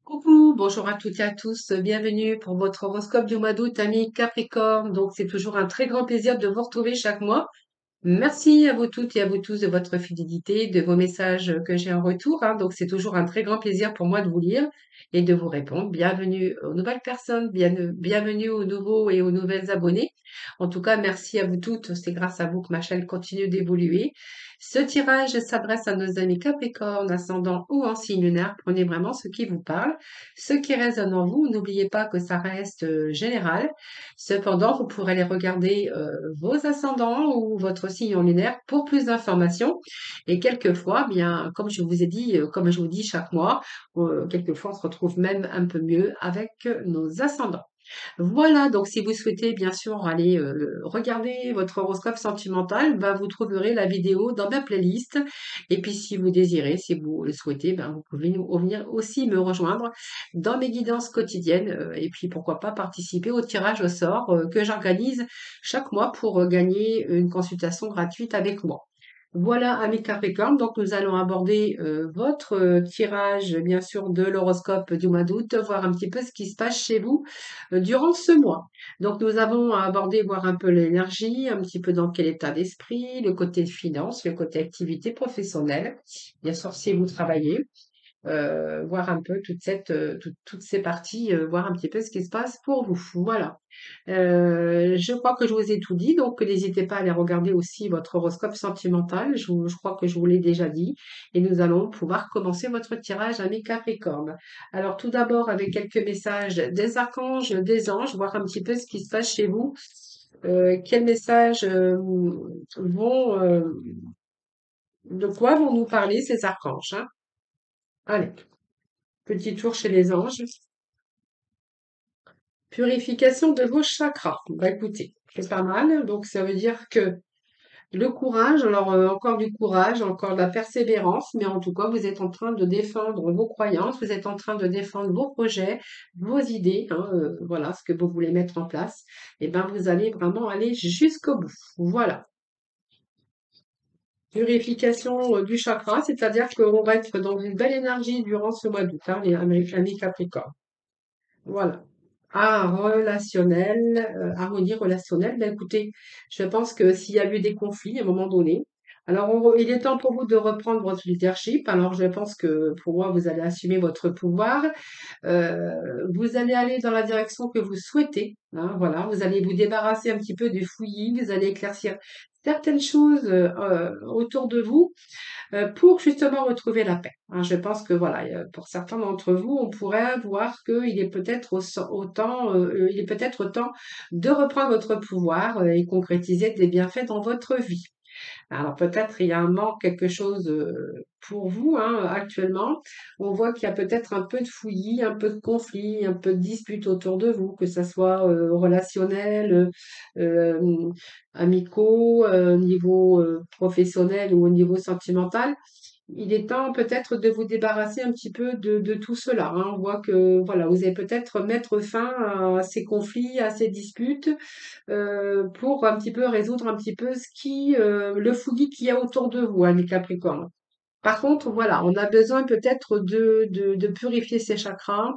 Coucou, bonjour à toutes et à tous, bienvenue pour votre horoscope du mois d'août, amis Capricorne. Donc, c'est toujours un très grand plaisir de vous retrouver chaque mois. Merci à vous toutes et à vous tous de votre fidélité, de vos messages que j'ai en retour, hein. Donc, c'est toujours un très grand plaisir pour moi de vous lire et de vous répondre. Bienvenue aux nouvelles personnes, bienvenue aux nouveaux et aux nouvelles abonnés. En tout cas, merci à vous toutes. C'est grâce à vous que ma chaîne continue d'évoluer. Ce tirage s'adresse à nos amis Capricorne, ascendant ou en signe lunaire. Prenez vraiment ce qui vous parle, ce qui résonne en vous. N'oubliez pas que ça reste général. Cependant, vous pourrez aller regarder vos ascendants ou votre signe en lunaire pour plus d'informations. Et quelquefois, bien, comme je vous ai dit, comme je vous dis chaque mois, quelquefois on se retrouve même un peu mieux avec nos ascendants. Voilà, donc si vous souhaitez bien sûr aller regarder votre horoscope sentimental, ben, vous trouverez la vidéo dans ma playlist. Et puis si vous désirez, si vous le souhaitez, ben, vous pouvez venir aussi me rejoindre dans mes guidances quotidiennes. Et puis pourquoi pas participer au tirage au sort que j'organise chaque mois pour gagner une consultation gratuite avec moi. Voilà, amis Capricorne, donc nous allons aborder votre tirage, bien sûr, de l'horoscope du mois d'août, voir un petit peu ce qui se passe chez vous durant ce mois. Donc nous avons abordé, voir un peu l'énergie, un petit peu dans quel état d'esprit, le côté finance, le côté activité professionnelle, bien sûr, si vous travaillez voir un peu toutes ces parties, voir un petit peu ce qui se passe pour vous. Voilà. Je crois que je vous ai tout dit, donc n'hésitez pas à aller regarder aussi votre horoscope sentimental. Je crois que je vous l'ai déjà dit. Et nous allons pouvoir commencer votre tirage à mes Capricornes. Alors tout d'abord avec quelques messages des archanges, des anges, voir un petit peu ce qui se passe chez vous. Quels messages vont, de quoi vont nous parler ces archanges, hein? Allez. Petit tour chez les anges. Purification de vos chakras. Bah écoutez, c'est pas mal. Donc ça veut dire que le courage, alors encore du courage, encore de la persévérance, mais en tout cas, vous êtes en train de défendre vos croyances, vous êtes en train de défendre vos projets, vos idées, hein, voilà, ce que vous voulez mettre en place. Et ben vous allez vraiment aller jusqu'au bout. Voilà. Purification du chakra, c'est-à-dire qu'on va être dans une belle énergie durant ce mois d'août, hein, les amis Capricorne. Voilà. Ah, relationnel, harmonie relationnelle. Ben, écoutez, je pense que s'il y a eu des conflits à un moment donné, alors il est temps pour vous de reprendre votre leadership. Alors je pense que pour moi, vous allez assumer votre pouvoir. Vous allez aller dans la direction que vous souhaitez, hein, voilà. Vous allez vous débarrasser un petit peu du fouillis, vous allez éclaircir certaines choses autour de vous pour justement retrouver la paix, hein. Je pense que voilà, pour certains d'entre vous, on pourrait voir qu'il est peut-être il est peut-être temps de reprendre votre pouvoir et concrétiser des bienfaits dans votre vie. Alors peut-être il y a un manque, quelque chose pour vous hein, actuellement. On voit qu'il y a peut-être un peu de fouillis, un peu de conflit, un peu de dispute autour de vous, que ça soit relationnel, euh, amicaux, niveau professionnel ou au niveau sentimental. Il est temps peut-être de vous débarrasser un petit peu de tout cela, hein. On voit que voilà, vous allez peut-être mettre fin à ces conflits, à ces disputes, pour un petit peu résoudre un petit peu le fouillis qu'il y a autour de vous, hein, les Capricornes. Par contre, voilà, on a besoin peut-être de purifier ses chakras,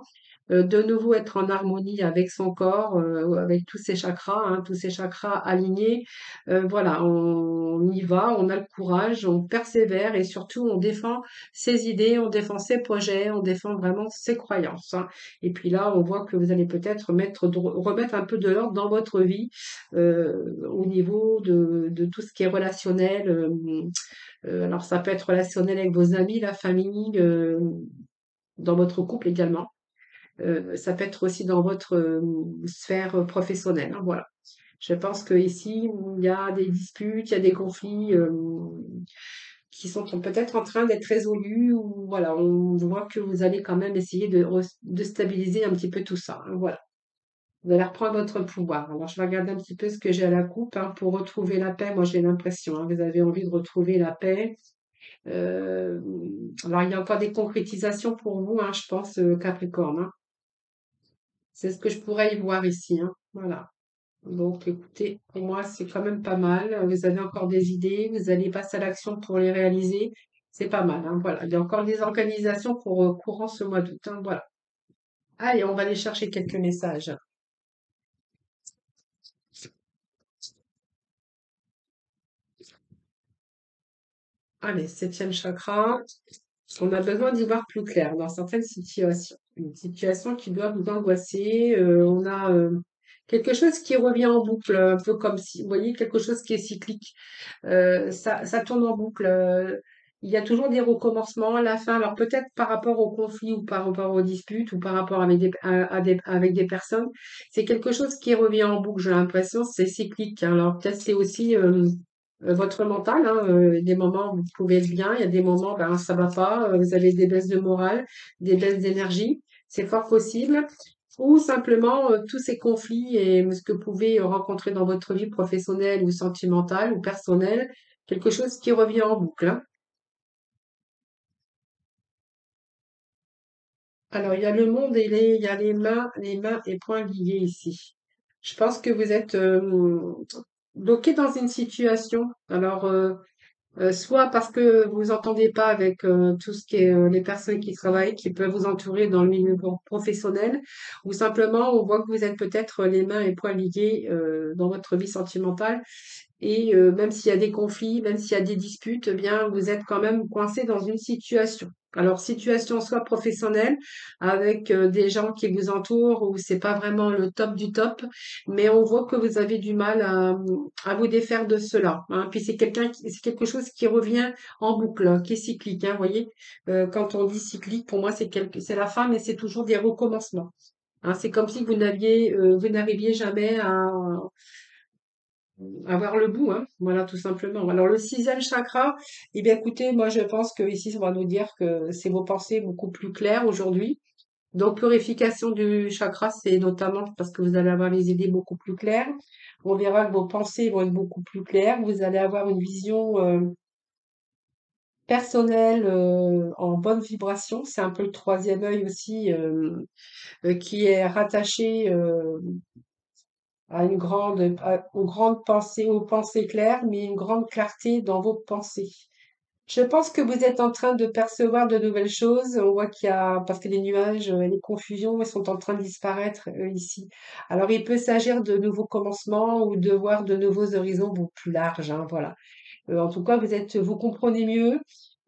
de nouveau être en harmonie avec son corps, avec tous ses chakras, hein, tous ses chakras alignés. Voilà, on y va, on a le courage, on persévère et surtout on défend ses idées, on défend ses projets, on défend vraiment ses croyances, hein. Et puis là, on voit que vous allez peut-être remettre un peu de l'ordre dans votre vie au niveau de tout ce qui est relationnel. Alors ça peut être relationnel avec vos amis, la famille, dans votre couple également. Ça peut être aussi dans votre sphère professionnelle, hein, voilà. Je pense qu'ici, il y a des disputes, il y a des conflits qui sont peut-être en train d'être résolus ou voilà, on voit que vous allez quand même essayer de stabiliser un petit peu tout ça, hein, voilà. Vous allez reprendre votre pouvoir. Alors, je vais regarder un petit peu ce que j'ai à la coupe hein, pour retrouver la paix. Moi, j'ai l'impression, hein, vous avez envie de retrouver la paix. Euh, alors, il y a encore des concrétisations pour vous, hein, je pense, Capricorne, hein. C'est ce que je pourrais y voir ici, hein. Voilà. Donc, écoutez, pour moi, c'est quand même pas mal. Vous avez encore des idées, vous allez passer à l'action pour les réaliser. C'est pas mal, hein. Voilà. Il y a encore des organisations pour courant ce mois d'août, hein. Voilà. Allez, on va aller chercher quelques messages. Allez, septième chakra. On a besoin d'y voir plus clair dans certaines situations. Une situation qui doit vous angoisser. On a quelque chose qui revient en boucle, un peu comme si, vous voyez, quelque chose qui est cyclique. Ça tourne en boucle. Il y a toujours des recommencements à la fin. Alors peut-être par rapport au conflit ou par rapport aux disputes ou par rapport avec avec des personnes. C'est quelque chose qui revient en boucle. J'ai l'impression c'est cyclique, hein. Alors peut-être c'est aussi votre mental, hein, des moments où vous pouvez être bien, il y a des moments ben ça va pas, vous avez des baisses de morale, des baisses d'énergie, c'est fort possible. Ou simplement tous ces conflits et ce que vous pouvez rencontrer dans votre vie professionnelle ou sentimentale ou personnelle, quelque chose qui revient en boucle, hein. Alors il y a le monde et il y a les mains et poings liés ici. Je pense que vous êtes bloqué dans une situation. Alors soit parce que vous entendez pas avec tout ce qui est les personnes qui travaillent, qui peuvent vous entourer dans le milieu professionnel, ou simplement on voit que vous êtes peut-être les mains et poings liés dans votre vie sentimentale, et même s'il y a des conflits, même s'il y a des disputes, eh bien vous êtes quand même coincé dans une situation. Alors situation soit professionnelle avec des gens qui vous entourent où c'est pas vraiment le top du top, mais on voit que vous avez du mal à vous défaire de cela, hein. Puis c'est quelque chose qui revient en boucle, hein, qui est cyclique, hein, vous voyez. Quand on dit cyclique, pour moi c'est la fin, mais c'est toujours des recommencements, hein. C'est comme si vous n'arriviez jamais à avoir le bout, hein. Voilà, tout simplement. Alors le sixième chakra, eh bien écoutez, moi je pense que ici ça va nous dire que c'est vos pensées beaucoup plus claires aujourd'hui. Donc, purification du chakra, c'est notamment parce que vous allez avoir les idées beaucoup plus claires. On verra que vos pensées vont être beaucoup plus claires. Vous allez avoir une vision personnelle en bonne vibration. C'est un peu le troisième œil aussi qui est rattaché à aux grandes pensées, aux pensées claires, mais une grande clarté dans vos pensées. Je pense que vous êtes en train de percevoir de nouvelles choses. On voit qu'il y a, parce que les nuages et les confusions, elles sont en train de disparaître ici. Alors, il peut s'agir de nouveaux commencements ou de voir de nouveaux horizons beaucoup plus larges, hein, voilà. En tout cas, vous comprenez mieux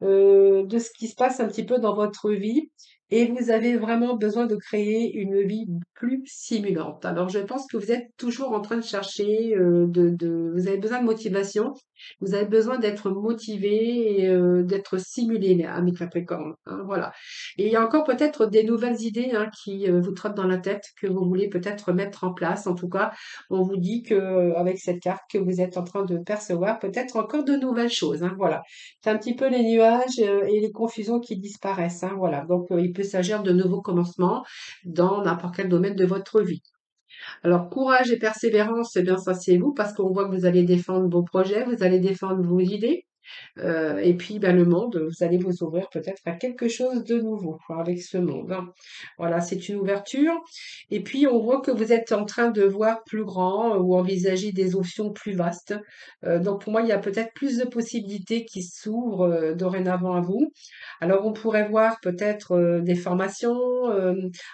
de ce qui se passe un petit peu dans votre vie et vous avez vraiment besoin de créer une vie plus stimulante. Alors, je pense que vous êtes toujours en train de chercher, vous avez besoin de motivation, vous avez besoin d'être motivé et d'être stimulé, les amis Capricorne, hein, voilà. Et il y a encore peut-être des nouvelles idées hein, qui vous trottent dans la tête que vous voulez peut-être mettre en place. En tout cas, on vous dit que avec cette carte que vous êtes en train de percevoir peut-être encore de nouvelles choses, hein, voilà. C'est un petit peu les nuages et les confusions qui disparaissent, hein, voilà. Donc il peut s'agir de nouveaux commencements dans n'importe quel domaine de votre vie. Alors courage et persévérance, eh bien ça c'est vous parce qu'on voit que vous allez défendre vos projets, vous allez défendre vos idées. Et puis, ben, le monde, vous allez vous ouvrir peut-être à quelque chose de nouveau avec ce monde, hein. Voilà, c'est une ouverture. Et puis, on voit que vous êtes en train de voir plus grand ou envisager des options plus vastes. Donc, pour moi, il y a peut-être plus de possibilités qui s'ouvrent dorénavant à vous. Alors, on pourrait voir peut-être des formations,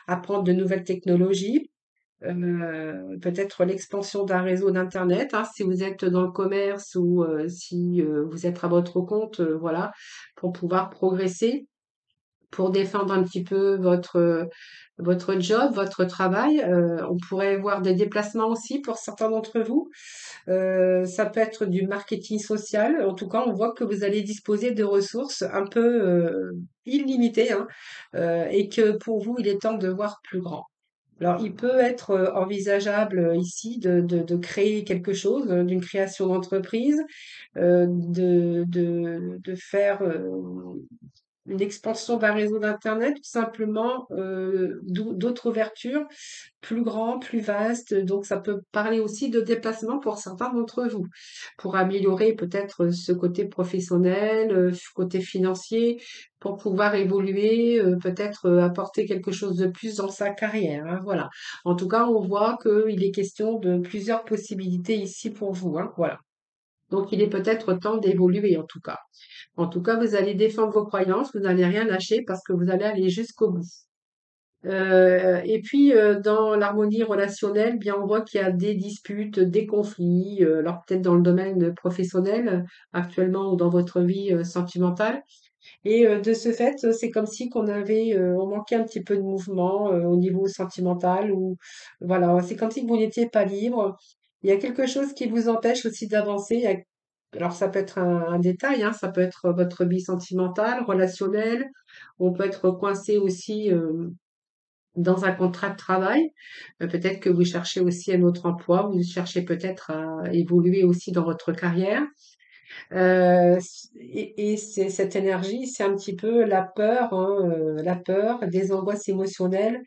apprendre de nouvelles technologies. Peut-être l'expansion d'un réseau d'internet, hein, si vous êtes dans le commerce ou si vous êtes à votre compte, voilà, pour pouvoir progresser, pour défendre un petit peu votre job, votre travail. On pourrait voir des déplacements aussi pour certains d'entre vous. Ça peut être du marketing social. En tout cas, on voit que vous allez disposer de ressources un peu illimitées, hein, et que pour vous, il est temps de voir plus grand. Alors, il peut être envisageable ici de créer quelque chose, d'une création d'entreprise, de faire une expansion d'un réseau d'Internet, tout simplement d'autres ouvertures plus grands, plus vastes. Donc, ça peut parler aussi de déplacement pour certains d'entre vous, pour améliorer peut-être ce côté professionnel, ce côté financier, pour pouvoir évoluer, peut-être apporter quelque chose de plus dans sa carrière, hein, voilà. En tout cas, on voit qu'il est question de plusieurs possibilités ici pour vous, hein, voilà. Donc, il est peut-être temps d'évoluer en tout cas. En tout cas, vous allez défendre vos croyances, vous n'allez rien lâcher parce que vous allez aller jusqu'au bout. Et puis, dans l'harmonie relationnelle, bien, on voit qu'il y a des disputes, des conflits, alors peut-être dans le domaine professionnel actuellement ou dans votre vie sentimentale. Et de ce fait, c'est comme si on manquait un petit peu de mouvement au niveau sentimental ou voilà, c'est comme si vous n'étiez pas libre. Il y a quelque chose qui vous empêche aussi d'avancer. Alors ça peut être un détail, hein, ça peut être votre vie sentimentale, relationnelle. On peut être coincé aussi dans un contrat de travail. Peut-être que vous cherchez aussi un autre emploi, vous cherchez peut-être à évoluer aussi dans votre carrière. Et c'est cette énergie, c'est un petit peu la peur, hein, la peur, des angoisses émotionnelles,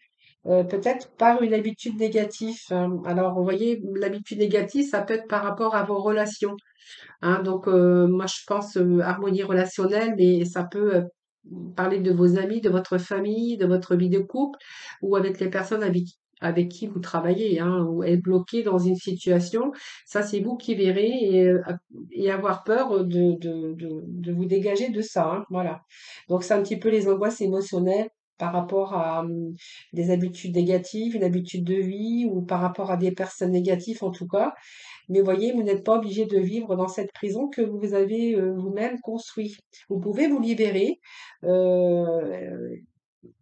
peut-être par une habitude négative, hein. Alors, vous voyez, l'habitude négative, ça peut être par rapport à vos relations, hein. Donc, moi, je pense harmonie relationnelle, mais ça peut parler de vos amis, de votre famille, de votre vie de couple, ou avec les personnes avec qui vous travaillez, hein, ou être bloqué dans une situation. Ça, c'est vous qui verrez et avoir peur de vous dégager de ça, hein, voilà. Donc, c'est un petit peu les angoisses émotionnelles par rapport à des habitudes négatives, une habitude de vie, ou par rapport à des personnes négatives en tout cas. Mais voyez, vous n'êtes pas obligé de vivre dans cette prison que vous avez vous-même construit. Vous pouvez vous libérer. euh,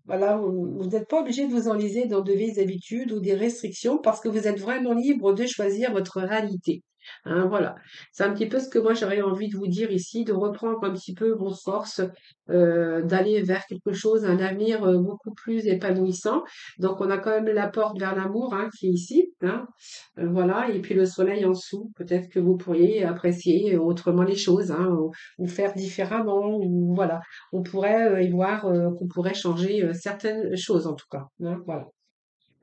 voilà, vous n'êtes pas obligé de vous enliser dans de vieilles habitudes ou des restrictions parce que vous êtes vraiment libre de choisir votre réalité. Hein, voilà, c'est un petit peu ce que moi j'aurais envie de vous dire ici, de reprendre un petit peu vos forces, d'aller vers quelque chose, un avenir beaucoup plus épanouissant. Donc on a quand même la porte vers l'amour hein, qui est ici, hein, voilà, et puis le soleil en dessous. Peut-être que vous pourriez apprécier autrement les choses, hein, ou faire différemment, ou voilà on pourrait y voir qu'on pourrait changer certaines choses en tout cas, hein, voilà.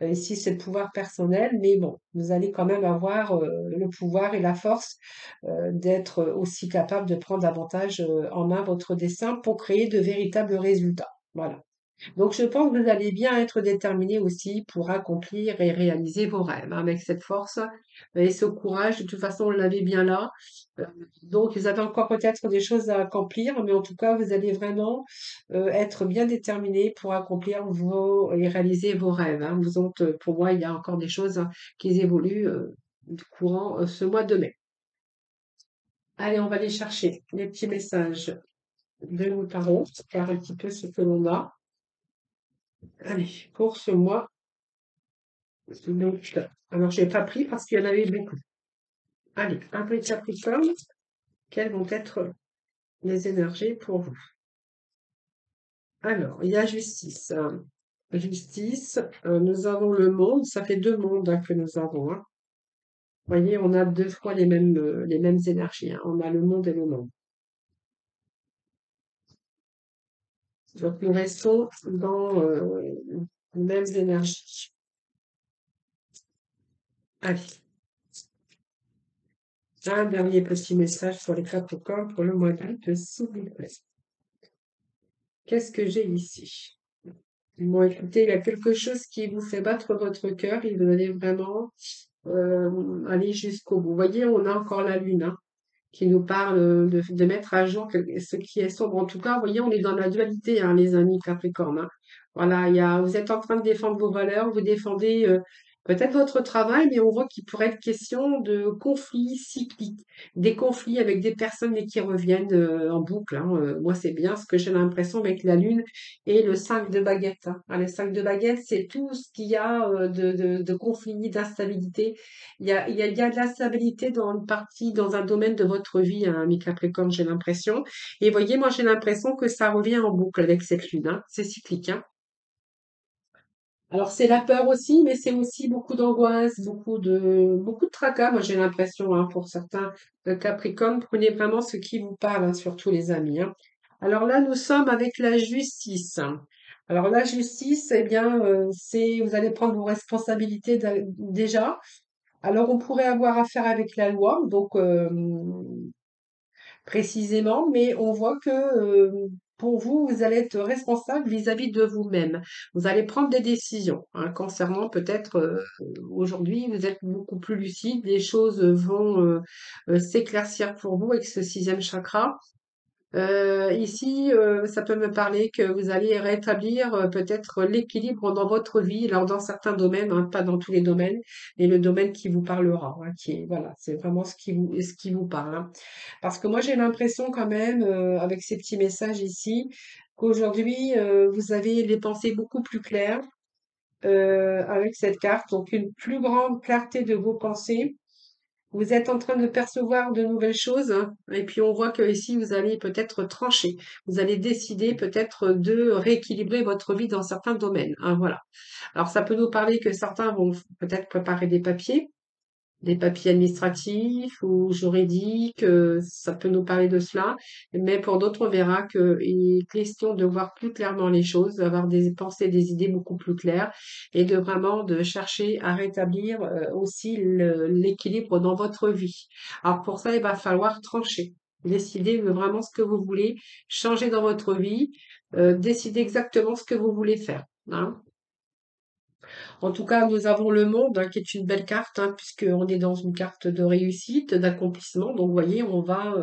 Ici, c'est le pouvoir personnel, mais bon, vous allez quand même avoir le pouvoir et la force d'être aussi capable de prendre davantage en main votre destin pour créer de véritables résultats. Voilà. Donc, je pense que vous allez bien être déterminé aussi pour accomplir et réaliser vos rêves, hein, avec cette force et ce courage. De toute façon, on l'avait bien là. Euh, donc, vous avez encore peut-être des choses à accomplir, mais en tout cas, vous allez vraiment être bien déterminé pour accomplir et réaliser vos rêves, hein. Pour moi, il y a encore des choses hein, qui évoluent courant ce mois de mai. Allez, on va aller chercher les petits messages de nos tarots, voir un petit peu ce que l'on a. Allez, pour ce mois. Donc, alors, j'ai pas pris parce qu'il y en avait beaucoup. Allez, un peu de Capricorne. Quelles vont être les énergies pour vous? Alors, il y a justice, hein. Justice, nous avons le monde. Ça fait deux mondes hein, que nous avons, hein. Vous voyez, on a deux fois les mêmes énergies, hein. On a le monde et le monde. Donc, nous restons dans les mêmes énergies. Allez, un dernier petit message sur les Capricornes pour le mois d'août, s'il vous plaît. Qu'est-ce que j'ai ici? Bon, écoutez, il y a quelque chose qui vous fait battre votre cœur et vous allez vraiment aller jusqu'au bout. Vous voyez, on a encore la lune hein, qui nous parle de mettre à jour ce qui est sombre. En tout cas, vous voyez, on est dans la dualité, hein, les amis Capricorne, hein. Voilà, vous êtes en train de défendre vos valeurs, vous défendez peut-être votre travail, mais on voit qu'il pourrait être question de conflits cycliques, des conflits avec des personnes mais qui reviennent en boucle, hein. Moi, c'est bien ce que j'ai l'impression avec la Lune et le 5 de baguette, hein. Ah, le 5 de baguette, c'est tout ce qu'il y a de conflits, d'instabilité. Il y a de l'instabilité dans une partie, dans un domaine de votre vie, hein, mi Capricorne, j'ai l'impression. Et voyez, moi, j'ai l'impression que ça revient en boucle avec cette Lune, hein. C'est cyclique, hein. Alors c'est la peur aussi, mais c'est aussi beaucoup d'angoisse, beaucoup de tracas, moi j'ai l'impression, hein, pour certains Capricornes. Prenez vraiment ce qui vous parle, hein, surtout les amis, hein. Alors là, nous sommes avec la justice. Alors la justice, eh bien, vous allez prendre vos responsabilités déjà. Alors on pourrait avoir affaire avec la loi, donc précisément, mais on voit que pour vous, vous allez être responsable vis-à-vis de vous-même. Vous allez prendre des décisions hein, concernant peut-être aujourd'hui, vous êtes beaucoup plus lucide, les choses vont s'éclaircir pour vous avec ce sixième chakra. Ici, ça peut me parler que vous allez rétablir peut-être l'équilibre dans votre vie, alors dans certains domaines, hein, pas dans tous les domaines, mais le domaine qui vous parlera, hein, qui est, voilà, c'est vraiment ce qui vous parle, hein. Parce que moi, j'ai l'impression quand même, avec ces petits messages ici, qu'aujourd'hui, vous avez les pensées beaucoup plus claires, avec cette carte, donc une plus grande clarté de vos pensées. Vous êtes en train de percevoir de nouvelles choses, hein, et puis on voit que ici vous allez peut-être trancher. Vous allez décider peut-être de rééquilibrer votre vie dans certains domaines, hein, voilà. Alors ça peut nous parler que certains vont peut-être préparer des papiers administratifs ou juridiques, ça peut nous parler de cela. Mais pour d'autres, on verra qu'il est question de voir plus clairement les choses, d'avoir des pensées, des idées beaucoup plus claires et de vraiment de chercher à rétablir aussi l'équilibre dans votre vie. Alors pour ça, il va falloir trancher. Décider de vraiment ce que vous voulez changer dans votre vie, décider exactement ce que vous voulez faire, hein. En tout cas, nous avons le monde, hein, qui est une belle carte, hein, puisqu'on est dans une carte de réussite, d'accomplissement. Donc, vous voyez, on va,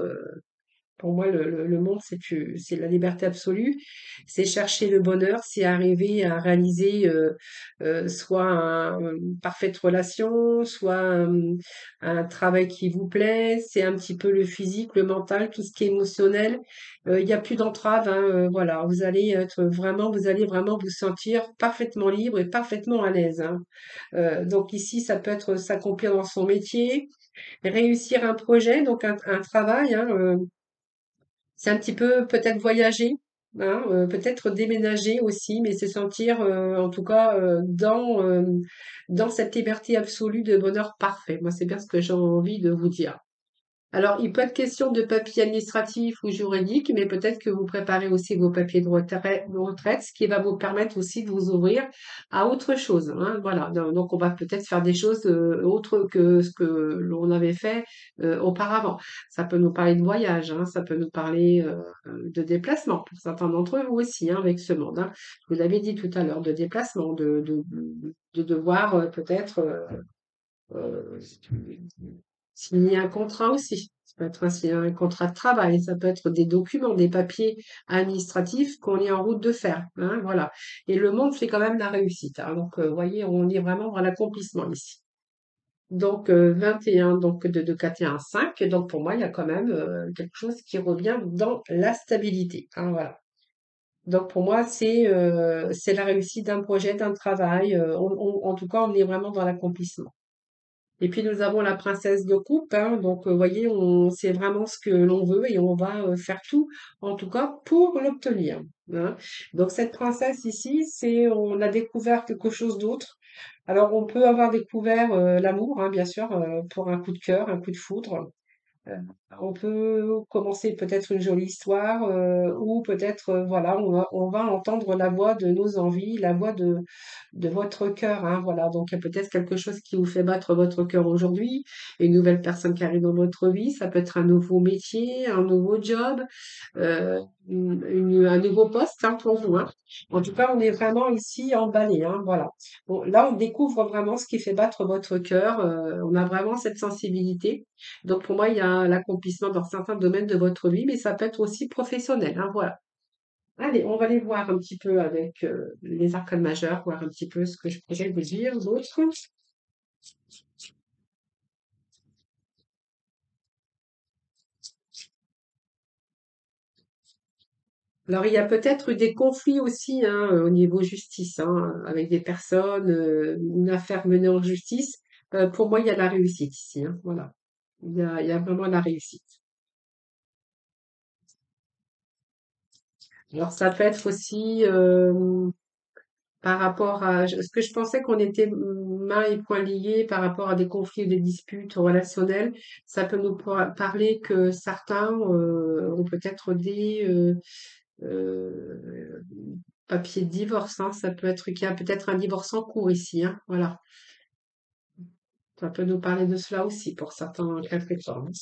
pour moi, le monde, c'est la liberté absolue. C'est chercher le bonheur, c'est arriver à réaliser soit une parfaite relation, soit un travail qui vous plaît. C'est un petit peu le physique, le mental, tout ce qui est émotionnel. Il n'y a plus d'entrave, hein, voilà, vous allez vraiment vous sentir parfaitement libre et parfaitement à l'aise, hein. Donc ici, ça peut être s'accomplir dans son métier, réussir un projet, donc un travail, hein, c'est un petit peu peut-être voyager, hein, peut-être déménager aussi, mais se sentir en tout cas dans cette liberté absolue de bonheur parfait. Moi, c'est bien ce que j'ai envie de vous dire. Alors, il peut être question de papiers administratifs ou juridiques, mais peut-être que vous préparez aussi vos papiers de retraite, ce qui va vous permettre aussi de vous ouvrir à autre chose, hein. Voilà. Donc, on va peut-être faire des choses autres que ce que l'on avait fait auparavant. Ça peut nous parler de voyage, hein, ça peut nous parler de déplacement pour certains d'entre vous aussi, hein, avec ce monde, hein. Je vous l'avez dit tout à l'heure, de déplacement, de devoir peut-être euh, signer un contrat aussi. Ça peut être un contrat de travail, ça peut être des documents, des papiers administratifs qu'on est en route de faire, hein, voilà. Et le monde fait quand même la réussite, hein. Donc, vous voyez, on est vraiment dans l'accomplissement ici. Donc, 21, donc de 4 et 1, 5. Donc, pour moi, il y a quand même quelque chose qui revient dans la stabilité, hein, voilà. Donc, pour moi, c'est la réussite d'un projet, d'un travail. En tout cas, on est vraiment dans l'accomplissement. Et puis nous avons la princesse de coupe, hein, donc vous voyez, c'est vraiment ce que l'on veut et on va faire tout, en tout cas pour l'obtenir, hein. Donc cette princesse ici, on a découvert quelque chose d'autre. Alors on peut avoir découvert l'amour, hein, bien sûr, pour un coup de cœur, un coup de foudre. Euh, on peut commencer peut-être une jolie histoire ou peut-être voilà on va entendre la voix de nos envies, la voix de votre cœur, hein, voilà. Donc il y a peut-être quelque chose qui vous fait battre votre cœur aujourd'hui, une nouvelle personne qui arrive dans votre vie, ça peut être un nouveau métier, un nouveau job, un nouveau poste, hein, pour vous, hein. En tout cas, on est vraiment ici emballé, hein, voilà. Bon, là, on découvre vraiment ce qui fait battre votre cœur. On a vraiment cette sensibilité. Donc, pour moi, il y a l'accomplissement dans certains domaines de votre vie, mais ça peut être aussi professionnel, hein, voilà. Allez, on va aller voir un petit peu avec les arcanes majeures, voir un petit peu ce que je pourrais vous dire d'autre. Alors, il y a peut-être eu des conflits aussi, hein, au niveau justice, hein, avec des personnes, une affaire menée en justice. Pour moi, il y a la réussite ici, hein, voilà. Il y a vraiment la réussite. Alors, ça peut être aussi par rapport à ce que je pensais qu'on était mains et poings liés par rapport à des conflits ou des disputes relationnelles. Ça peut nous parler que certains ont peut-être des euh, papiers de divorce, hein. Ça peut être qu'il y a peut-être un divorce en cours ici, hein. Voilà. Ça peut nous parler de cela aussi pour certains Capricornes.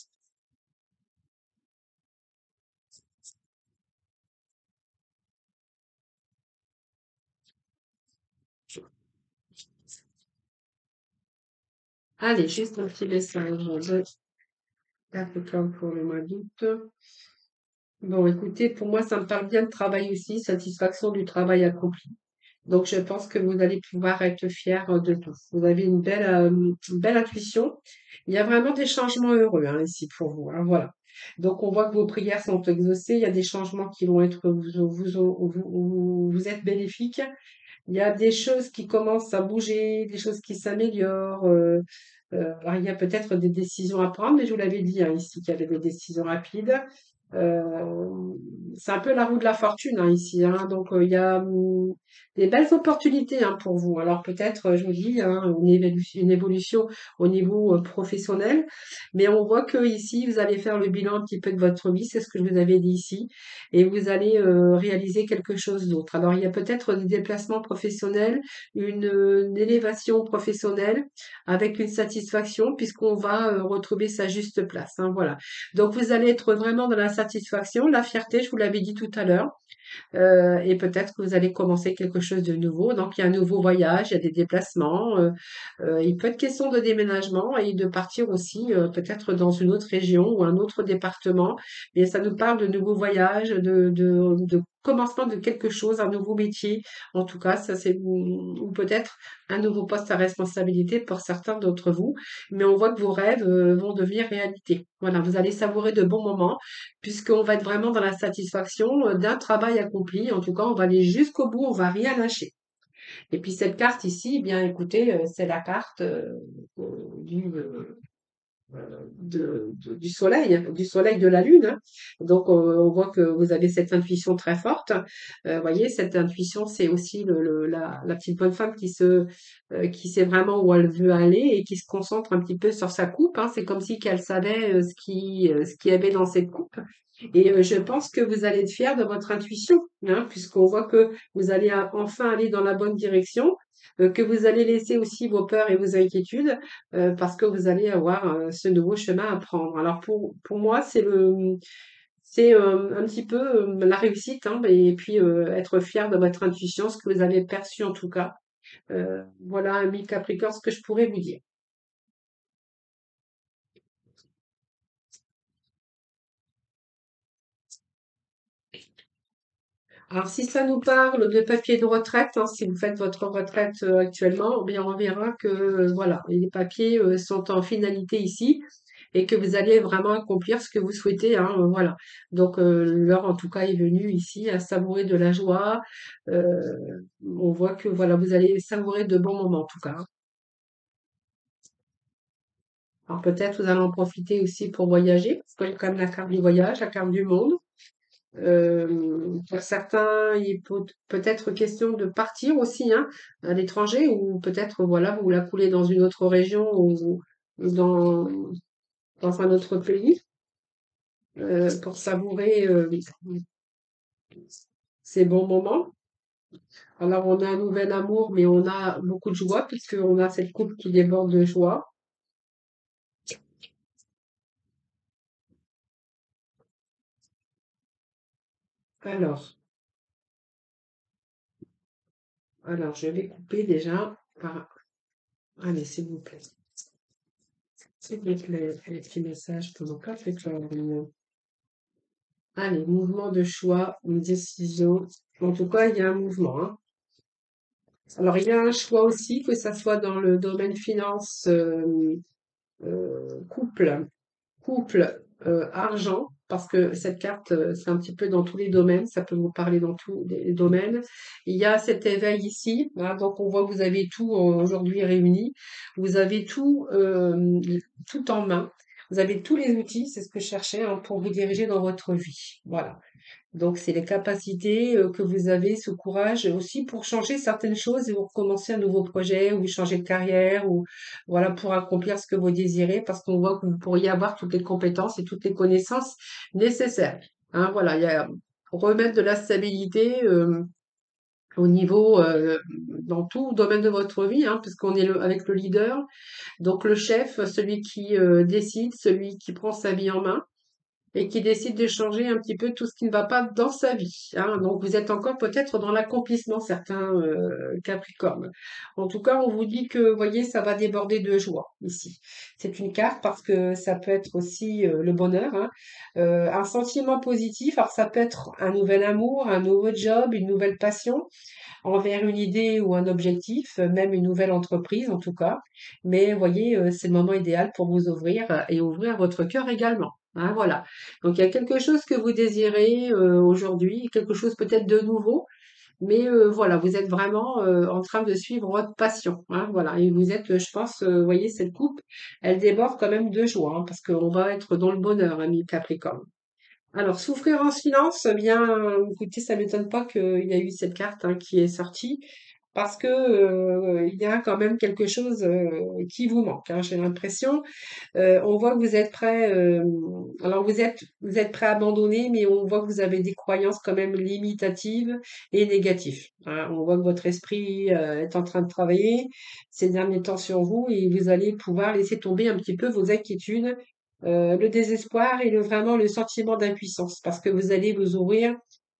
Allez, juste un petit message de Capricorne pour le mois d'août. Bon, écoutez, pour moi, ça me parle bien de travail aussi, satisfaction du travail accompli. Donc, je pense que vous allez pouvoir être fiers de tout. Vous avez une belle intuition. Il y a vraiment des changements heureux hein, ici pour vous. Hein, voilà. Donc, on voit que vos prières sont exaucées. Il y a des changements qui vont être, vous êtes bénéfiques. Il y a des choses qui commencent à bouger, des choses qui s'améliorent. Alors, il y a peut-être des décisions à prendre, mais je vous l'avais dit hein, ici qu'il y avait des décisions rapides. C'est un peu la roue de la fortune hein, ici, hein. Donc il y a des belles opportunités hein, pour vous. Alors peut-être, je vous dis, hein, une évolution au niveau professionnel, mais on voit que ici vous allez faire le bilan un petit peu de votre vie, c'est ce que je vous avais dit ici, et vous allez réaliser quelque chose d'autre. Alors il y a peut-être des déplacements professionnels, une élévation professionnelle avec une satisfaction puisqu'on va retrouver sa juste place. Hein, voilà. Donc vous allez être vraiment dans la satisfaction, la fierté, je vous l'avais dit tout à l'heure, et peut-être que vous allez commencer quelque chose de nouveau. Donc il y a un nouveau voyage, il y a des déplacements, il peut être question de déménagement et de partir aussi peut-être dans une autre région ou un autre département. Mais ça nous parle de nouveaux voyages, de commencement de quelque chose, un nouveau métier. En tout cas, ça c'est ou peut-être un nouveau poste à responsabilité pour certains d'entre vous. Mais on voit que vos rêves vont devenir réalité. Voilà, vous allez savourer de bons moments puisqu'on va être vraiment dans la satisfaction d'un travail accompli. En tout cas, on va aller jusqu'au bout, on va rien lâcher. Et puis cette carte ici, eh bien écoutez, c'est la carte du, du soleil de la lune. Hein. Donc on voit que vous avez cette intuition très forte. Vous voyez, cette intuition, c'est aussi la petite bonne femme qui sait vraiment où elle veut aller et qui se concentre un petit peu sur sa coupe. Hein. C'est comme si qu'elle savait ce qu'il y avait dans cette coupe. Et je pense que vous allez être fiers de votre intuition, hein, puisqu'on voit que vous allez enfin aller dans la bonne direction, que vous allez laisser aussi vos peurs et vos inquiétudes, parce que vous allez avoir ce nouveau chemin à prendre. Alors pour moi, c'est un petit peu la réussite, hein, et puis être fier de votre intuition, ce que vous avez perçu en tout cas. Voilà, ami Capricorne, ce que je pourrais vous dire. Alors, si ça nous parle de papiers de retraite, hein, si vous faites votre retraite actuellement, eh bien, on verra que voilà, les papiers sont en finalité ici et que vous allez vraiment accomplir ce que vous souhaitez. Hein, voilà. Donc, l'heure en tout cas est venue ici à savourer de la joie. Euh, on voit que voilà, vous allez savourer de bons moments en tout cas. Hein. Alors peut-être vous allez en profiter aussi pour voyager, parce qu'il y a quand même la carte du voyage, la carte du monde. Pour certains, il peut être question de partir aussi hein, à l'étranger ou peut-être voilà vous la coulez dans une autre région ou dans un autre pays pour savourer ces bons moments. Alors on a un nouvel amour, mais on a beaucoup de joie puisqu'on a cette coupe qui déborde de joie. Alors, alors je vais couper déjà par. Allez, s'il vous plaît. S'il vous plaît, un petit message pour nos Capricornes. Allez, mouvement de choix, une décision. En tout cas, il y a un mouvement. Hein. Alors, il y a un choix aussi, que ça soit dans le domaine finance, couple, argent, parce que cette carte, c'est un petit peu dans tous les domaines, ça peut vous parler dans tous les domaines. Il y a cet éveil ici, hein, donc on voit que vous avez tout aujourd'hui réuni, vous avez tout en main, vous avez tous les outils, c'est ce que je cherchais, hein, pour vous diriger dans votre vie. Voilà. Donc, c'est les capacités que vous avez, ce courage aussi pour changer certaines choses et vous recommencer un nouveau projet ou changer de carrière ou voilà pour accomplir ce que vous désirez parce qu'on voit que vous pourriez avoir toutes les compétences et toutes les connaissances nécessaires. Hein, voilà, il y a remettre de la stabilité au niveau dans tout domaine de votre vie, hein, puisqu'on est avec le leader, donc le chef, celui qui décide, celui qui prend sa vie en main. et qui décide de changer un petit peu tout ce qui ne va pas dans sa vie, hein. Donc vous êtes encore peut-être dans l'accomplissement, certains Capricornes. En tout cas, on vous dit que, vous voyez, ça va déborder de joie ici. C'est une carte parce que ça peut être aussi le bonheur, hein. Un sentiment positif. Alors ça peut être un nouvel amour, un nouveau job, une nouvelle passion envers une idée ou un objectif, même une nouvelle entreprise en tout cas. Mais vous voyez, c'est le moment idéal pour vous ouvrir et ouvrir votre cœur également. Hein, voilà. Donc il y a quelque chose que vous désirez aujourd'hui, quelque chose peut-être de nouveau, mais voilà, vous êtes vraiment en train de suivre votre passion. Hein, voilà. Et vous êtes, je pense, vous voyez, cette coupe, elle déborde quand même de joie, hein, parce qu'on va être dans le bonheur, ami Capricorne. Alors, souffrir en silence, eh bien, écoutez, ça m'étonne pas qu'il y a eu cette carte hein, qui est sortie, parce que il y a quand même quelque chose qui vous manque, hein, j'ai l'impression. On voit que vous êtes prêt. Alors, vous êtes prêt à abandonner, mais on voit que vous avez des croyances quand même limitatives et négatives. Hein. On voit que votre esprit est en train de travailler ces derniers temps sur vous et vous allez pouvoir laisser tomber un petit peu vos inquiétudes le désespoir et vraiment le sentiment d'impuissance parce que vous allez vous ouvrir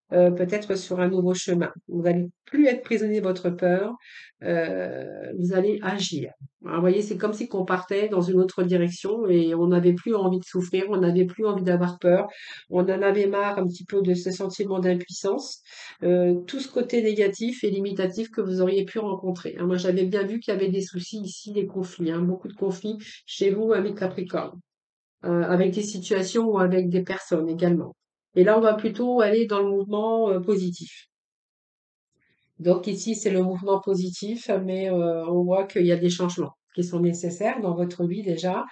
peut-être sur un nouveau chemin. Vous n'allez plus être prisonnier de votre peur, vous allez agir. Alors, vous voyez, c'est comme si qu'on partait dans une autre direction et on n'avait plus envie de souffrir, on n'avait plus envie d'avoir peur, on en avait marre un petit peu de ce sentiment d'impuissance, tout ce côté négatif et limitatif que vous auriez pu rencontrer. Hein. Moi, j'avais bien vu qu'il y avait des soucis ici, des conflits, hein, beaucoup de conflits chez vous avec Capricorne avec des situations ou avec des personnes également. Et là, on va plutôt aller dans le mouvement positif. Donc ici, c'est le mouvement positif, mais on voit qu'il y a des changements qui sont nécessaires dans votre vie déjà,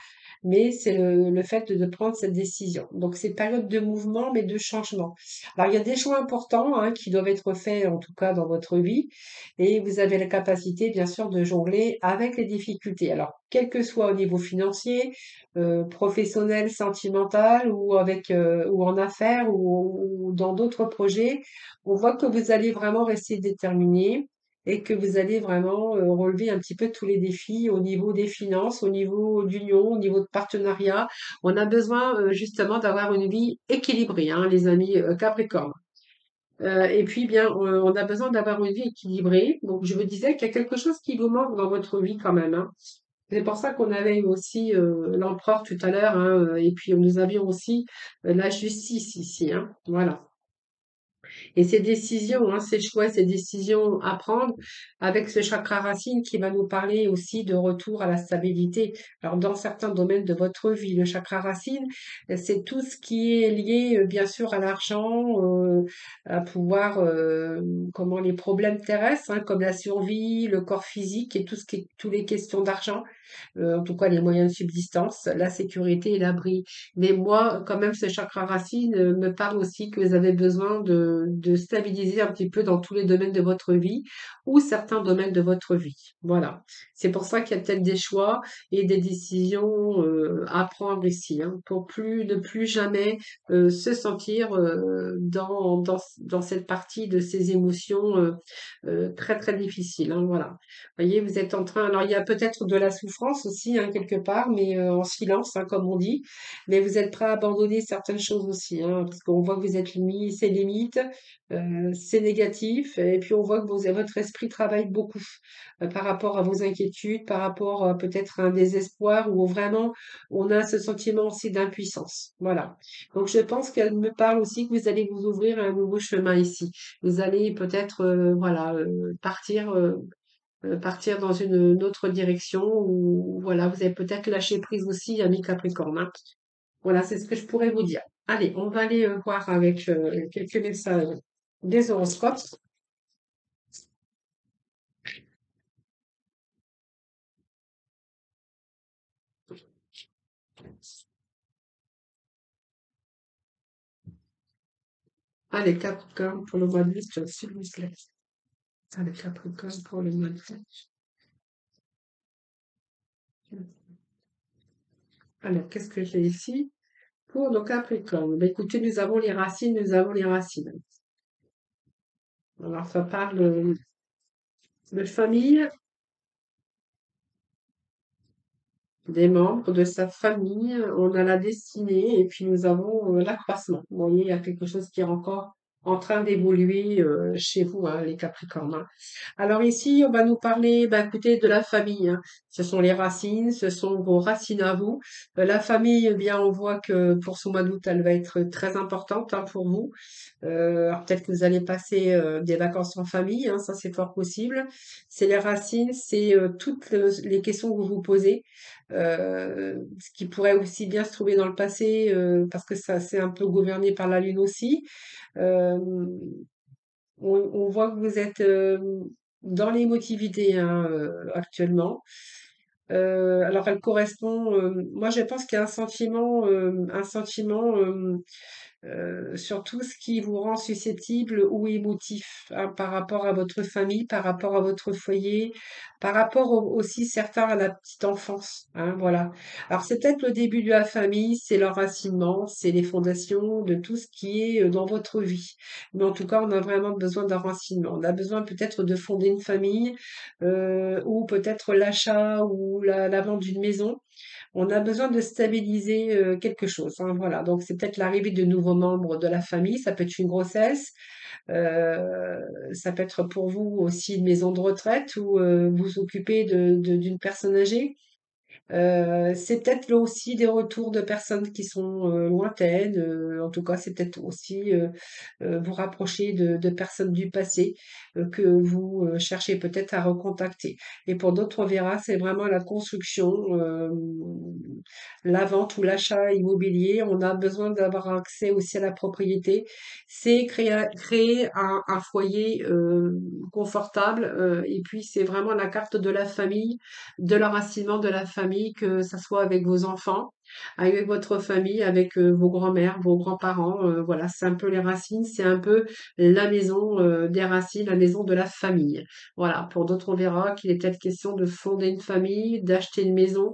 mais c'est le fait de prendre cette décision. Donc c'est période de mouvement, mais de changement. Alors il y a des choix importants hein, qui doivent être faits, en tout cas dans votre vie, et vous avez la capacité, bien sûr, de jongler avec les difficultés. Alors quel que soit au niveau financier, professionnel, sentimental, ou avec ou en affaires, ou dans d'autres projets on voit que vous allez vraiment rester déterminé et que vous allez vraiment relever un petit peu tous les défis au niveau des finances, au niveau d'union, au niveau de partenariat. On a besoin justement d'avoir une vie équilibrée, hein, les amis Capricorne. Et puis bien, on a besoin d'avoir une vie équilibrée. Donc je vous disais qu'il y a quelque chose qui vous manque dans votre vie quand même. Hein. C'est pour ça qu'on avait aussi l'empereur tout à l'heure, hein, et puis nous avions aussi la justice ici. Hein. Voilà. Et ces décisions, hein, ces choix, ces décisions à prendre avec ce chakra racine qui va nous parler aussi de retour à la stabilité. Alors, dans certains domaines de votre vie, le chakra racine, c'est tout ce qui est lié, bien sûr, à l'argent, à pouvoir, comment les problèmes terrestres, hein, comme la survie, le corps physique et tout ce qui est, tous les questions d'argent, en tout cas les moyens de subsistance, la sécurité et l'abri. Mais moi, quand même, ce chakra racine me parle aussi que vous avez besoin de stabiliser un petit peu dans tous les domaines de votre vie ou certains domaines de votre vie. Voilà. C'est pour ça qu'il y a peut-être des choix et des décisions à prendre ici, hein, pour ne plus jamais se sentir dans cette partie de ces émotions très très difficiles. Hein, voilà. Voyez, vous êtes en train. Alors, il y a peut-être de la souffrance aussi, hein, quelque part, mais en silence, hein, comme on dit. Mais vous êtes prêt à abandonner certaines choses aussi, hein, parce qu'on voit que vous êtes limite, c'est limite, c'est négatif, et puis on voit que votre esprit travaille beaucoup par rapport à vos inquiétudes, par rapport peut-être à un désespoir, ou vraiment on a ce sentiment aussi d'impuissance. Voilà. Donc je pense qu'elle me parle aussi que vous allez vous ouvrir un nouveau chemin ici. Vous allez peut-être, voilà, partir dans une autre direction ou voilà, vous avez peut-être lâché prise aussi, ami Capricorne. Hein. Voilà, c'est ce que je pourrais vous dire. Allez, on va aller voir avec quelques messages des horoscopes. Allez, Capricorne pour le mois d'août, s'il vous plaît. Allez, Capricorne pour le mois d'août. Alors, qu'est-ce que j'ai ici pour le Capricorne? Ben, écoutez, nous avons les racines, nous avons les racines. Alors, ça parle de famille, des membres de sa famille. On a la destinée et puis nous avons l'accroissement. Vous voyez, il y a quelque chose qui est encore en train d'évoluer chez vous, hein, les Capricornes, hein. Alors ici, on va nous parler, bah, écoutez, de la famille, hein. Ce sont les racines, ce sont vos racines à vous. La famille, eh bien, on voit que pour ce mois d'août, elle va être très importante, hein, pour vous. Alors peut-être que vous allez passer des vacances en famille, hein, ça c'est fort possible. C'est les racines, c'est toutes les questions que vous vous posez, ce qui pourrait aussi bien se trouver dans le passé, parce que ça c'est un peu gouverné par la lune aussi. Euh, on voit que vous êtes dans l'émotivité, hein, actuellement. Alors elle correspond, moi je pense qu'il y a un sentiment sur tout ce qui vous rend susceptible ou émotif, hein, par rapport à votre famille, par rapport à votre foyer, par rapport aussi certains à la petite enfance, hein, voilà. Alors c'est peut-être le début de la famille, c'est l'enracinement, c'est les fondations de tout ce qui est dans votre vie. Mais en tout cas, on a vraiment besoin d'enracinement. On a besoin peut-être de fonder une famille, ou peut-être l'achat ou la vente d'une maison. On a besoin de stabiliser quelque chose, hein, voilà. Donc c'est peut-être l'arrivée de nouveaux membres de la famille, ça peut être une grossesse, ça peut être pour vous aussi une maison de retraite ou vous occupez d'une personne âgée. C'est peut-être là aussi des retours de personnes qui sont lointaines. En tout cas, c'est peut-être aussi vous rapprocher de personnes du passé que vous cherchez peut-être à recontacter. Et pour d'autres, on verra, c'est vraiment la construction, la vente ou l'achat immobilier. On a besoin d'avoir accès aussi à la propriété. C'est créer un foyer confortable. Et puis, c'est vraiment la carte de la famille, de l'enracinement de la famille, que ça soit avec vos enfants, avec votre famille, avec vos grands-mères, vos grands-parents. Voilà, c'est un peu les racines, c'est un peu la maison des racines, la maison de la famille. Voilà, pour d'autres, on verra qu'il est peut-être question de fonder une famille, d'acheter une maison.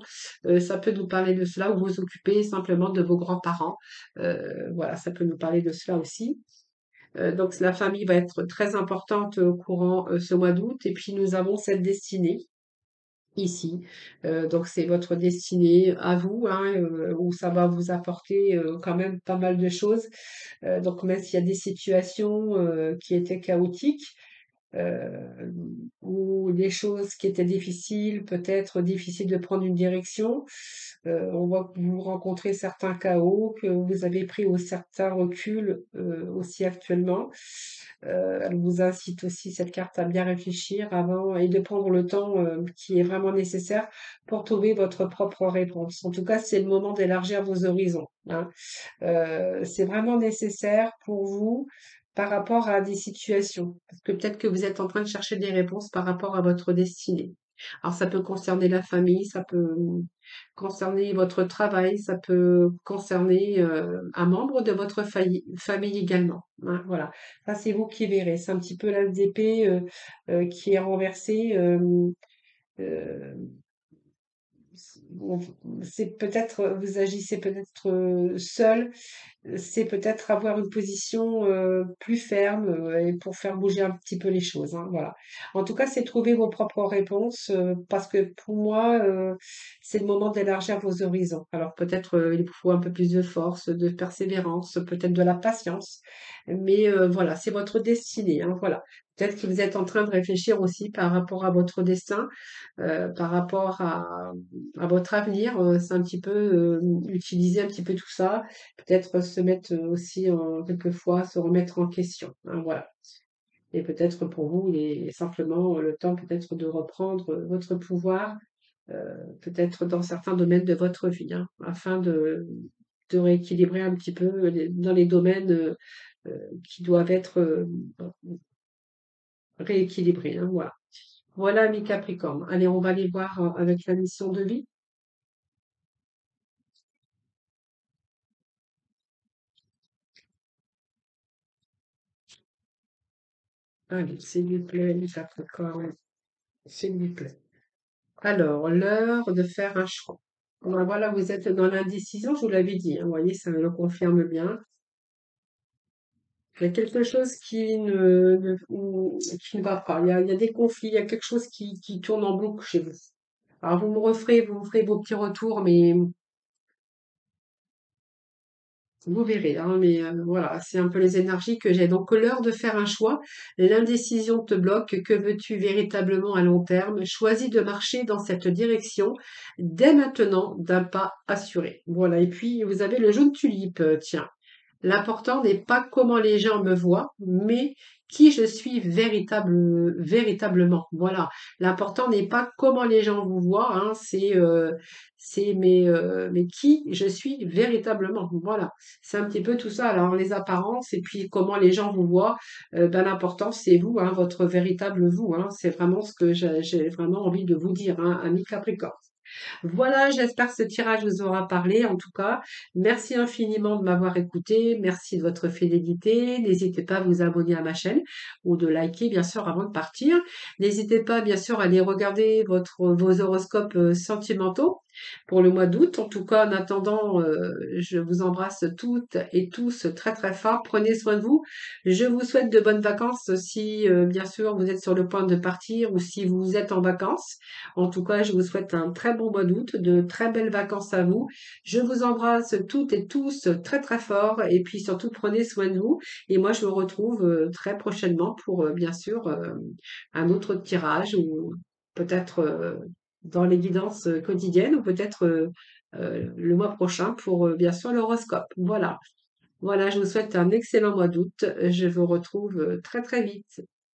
Ça peut nous parler de cela, ou vous occuper simplement de vos grands-parents. Voilà, ça peut nous parler de cela aussi. Donc la famille va être très importante courant ce mois d'août. Et puis nous avons cette destinée ici. Donc c'est votre destinée à vous, hein, où ça va vous apporter quand même pas mal de choses. Donc même s'il y a des situations qui étaient chaotiques, euh, ou des choses qui étaient difficiles, peut-être difficile de prendre une direction. On voit que vous rencontrez certains chaos, que vous avez pris au certain recul aussi actuellement. Elle vous incite aussi, cette carte, à bien réfléchir avant et de prendre le temps qui est vraiment nécessaire pour trouver votre propre réponse. En tout cas, c'est le moment d'élargir vos horizons, hein. C'est vraiment nécessaire pour vous par rapport à des situations. Parce que peut-être que vous êtes en train de chercher des réponses par rapport à votre destinée. Alors ça peut concerner la famille, ça peut concerner votre travail, ça peut concerner un membre de votre famille également, hein, voilà. Ça, c'est vous qui verrez. C'est un petit peu l'as d'épée qui est renversée. Euh, bon, c'est peut-être, vous agissez peut-être seul, c'est peut-être avoir une position plus ferme et pour faire bouger un petit peu les choses, hein, voilà. En tout cas, c'est trouver vos propres réponses parce que pour moi, c'est le moment d'élargir vos horizons. Alors peut-être il vous faut un peu plus de force, de persévérance, peut-être de la patience, mais voilà, c'est votre destinée, hein, voilà. Peut-être que vous êtes en train de réfléchir aussi par rapport à votre destin, par rapport à votre avenir. C'est un petit peu utiliser un petit peu tout ça, peut-être se mettre aussi quelquefois se remettre en question, hein, voilà. Et peut-être pour vous, il est simplement le temps peut-être de reprendre votre pouvoir, peut-être dans certains domaines de votre vie, hein, afin de rééquilibrer un petit peu dans les domaines qui doivent être rééquilibrés, hein, voilà. Voilà, mes Capricornes. Allez, on va aller voir avec la mission de vie. Allez, s'il vous plaît, les Capricornes, s'il vous plaît. Alors, l'heure de faire un choix. Ben voilà, vous êtes dans l'indécision, je vous l'avais dit, hein, vous voyez, ça me le confirme bien. Il y a quelque chose qui ne va pas. Il y a des conflits, il y a quelque chose qui tourne en boucle chez vous. Alors vous me ferez vos petits retours, mais vous verrez, hein, mais voilà, c'est un peu les énergies que j'ai. Donc, l'heure de faire un choix, l'indécision te bloque. Que veux-tu véritablement à long terme? Choisis de marcher dans cette direction dès maintenant d'un pas assuré. Voilà. Et puis, vous avez le jaune tulipe, tiens. L'important n'est pas comment les gens me voient, mais qui je suis véritablement. Voilà. L'important n'est pas comment les gens vous voient, hein, mais qui je suis véritablement. Voilà. C'est un petit peu tout ça. Alors, les apparences et puis comment les gens vous voient, ben, l'important, c'est vous, hein, votre véritable vous, hein. C'est vraiment ce que j'ai vraiment envie de vous dire, hein, ami Capricorne. Voilà, j'espère que ce tirage vous aura parlé. En tout cas, merci infiniment de m'avoir écouté. Merci de votre fidélité. N'hésitez pas à vous abonner à ma chaîne ou de liker, bien sûr, avant de partir. N'hésitez pas, bien sûr, à aller regarder vos horoscopes sentimentaux pour le mois d'août. En tout cas, en attendant, je vous embrasse toutes et tous très, très fort. Prenez soin de vous. Je vous souhaite de bonnes vacances si, bien sûr, vous êtes sur le point de partir ou si vous êtes en vacances. En tout cas, je vous souhaite un très bon mois d'août, de très belles vacances à vous. Je vous embrasse toutes et tous très très fort et puis surtout prenez soin de vous. Et moi, je vous retrouve très prochainement pour bien sûr un autre tirage ou peut-être dans les guidances quotidiennes ou peut-être le mois prochain pour bien sûr l'horoscope. Voilà. Voilà, je vous souhaite un excellent mois d'août. Je vous retrouve très très vite.